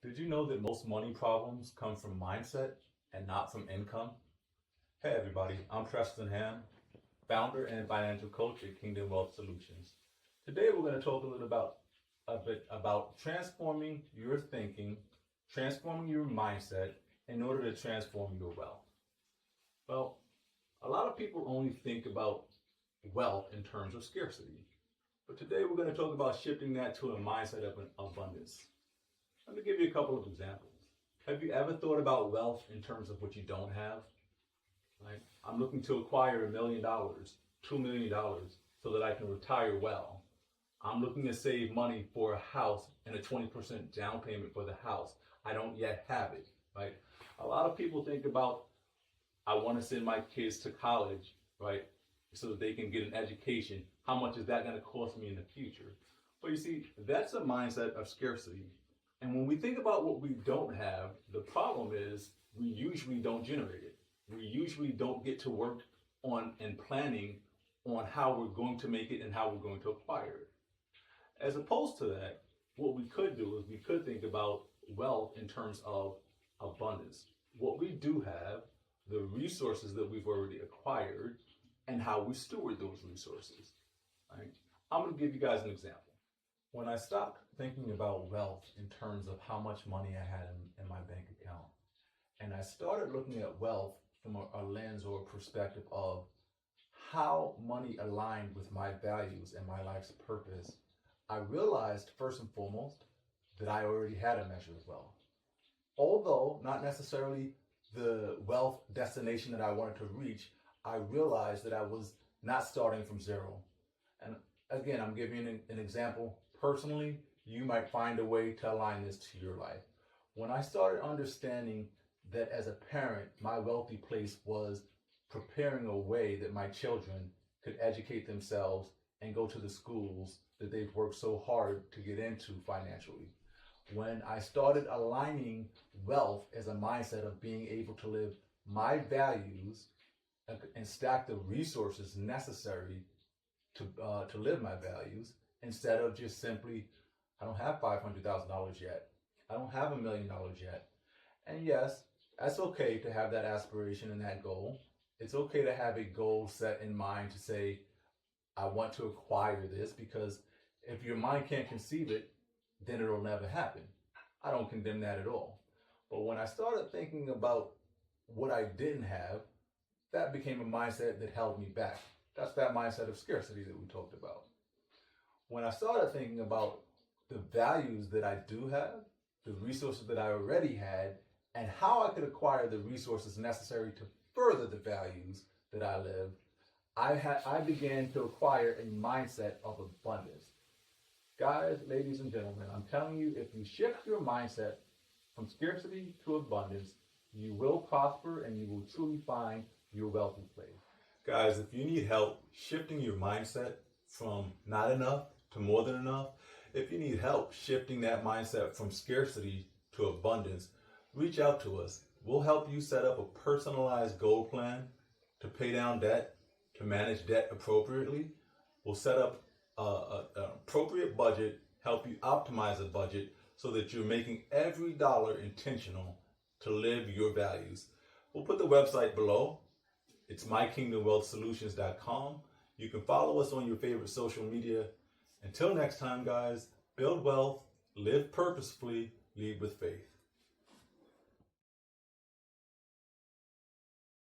Did you know that most money problems come from mindset and not from income? Hey everybody, I'm Preston Ham, founder and financial coach at Kingdom Wealth Solutions. Today we're going to talk a bit about transforming your thinking, transforming your mindset in order to transform your wealth. Well, a lot of people only think about wealth in terms of scarcity, but today we're going to talk about shifting that to a mindset of abundance. Let me give you a couple of examples. Have you ever thought about wealth in terms of what you don't have? Right? I'm looking to acquire $1 million, $2 million, so that I can retire well. I'm looking to save money for a house and a 20% down payment for the house. I don't yet have it, right? A lot of people think about, I want to send my kids to college, right? So that they can get an education. How much is that going to cost me in the future? But you see, that's a mindset of scarcity. And when we think about what we don't have, the problem is we usually don't generate it. We usually don't get to work on and planning on how we're going to make it and how we're going to acquire it. As opposed to that, what we could do is we could think about wealth in terms of abundance. What we do have, the resources that we've already acquired, and how we steward those resources. Right? I'm going to give you guys an example. When I stopped thinking about wealth in terms of how much money I had in my bank account, and I started looking at wealth from a lens or a perspective of how money aligned with my values and my life's purpose, I realized first and foremost that I already had a measure of wealth. Although not necessarily the wealth destination that I wanted to reach, I realized that I was not starting from zero. And again, I'm giving you an example. Personally, you might find a way to align this to your life. When I started understanding that as a parent, my wealthy place was preparing a way that my children could educate themselves and go to the schools that they've worked so hard to get into financially. When I started aligning wealth as a mindset of being able to live my values and stack the resources necessary to live my values, instead of just simply, I don't have $500,000 yet. I don't have $1 million yet. And yes, that's okay to have that aspiration and that goal. It's okay to have a goal set in mind to say, I want to acquire this, because if your mind can't conceive it, then it'll never happen. I don't condemn that at all. But when I started thinking about what I didn't have, that became a mindset that held me back. That's that mindset of scarcity that we talked about. When I started thinking about the values that I do have, the resources that I already had, and how I could acquire the resources necessary to further the values that I live, I began to acquire a mindset of abundance. Guys, ladies and gentlemen, I'm telling you, if you shift your mindset from scarcity to abundance, you will prosper and you will truly find your wealthy place. Guys, if you need help shifting your mindset from not enough to more than enough, if you need help shifting that mindset from scarcity to abundance, reach out to us. We'll help you set up a personalized goal plan to pay down debt, to manage debt appropriately. We'll set up an appropriate budget, help you optimize a budget so that you're making every dollar intentional to live your values. We'll put the website below. It's mykingdomwealthsolutions.com. You can follow us on your favorite social media. Until next time, guys, build wealth, live purposefully, lead with faith.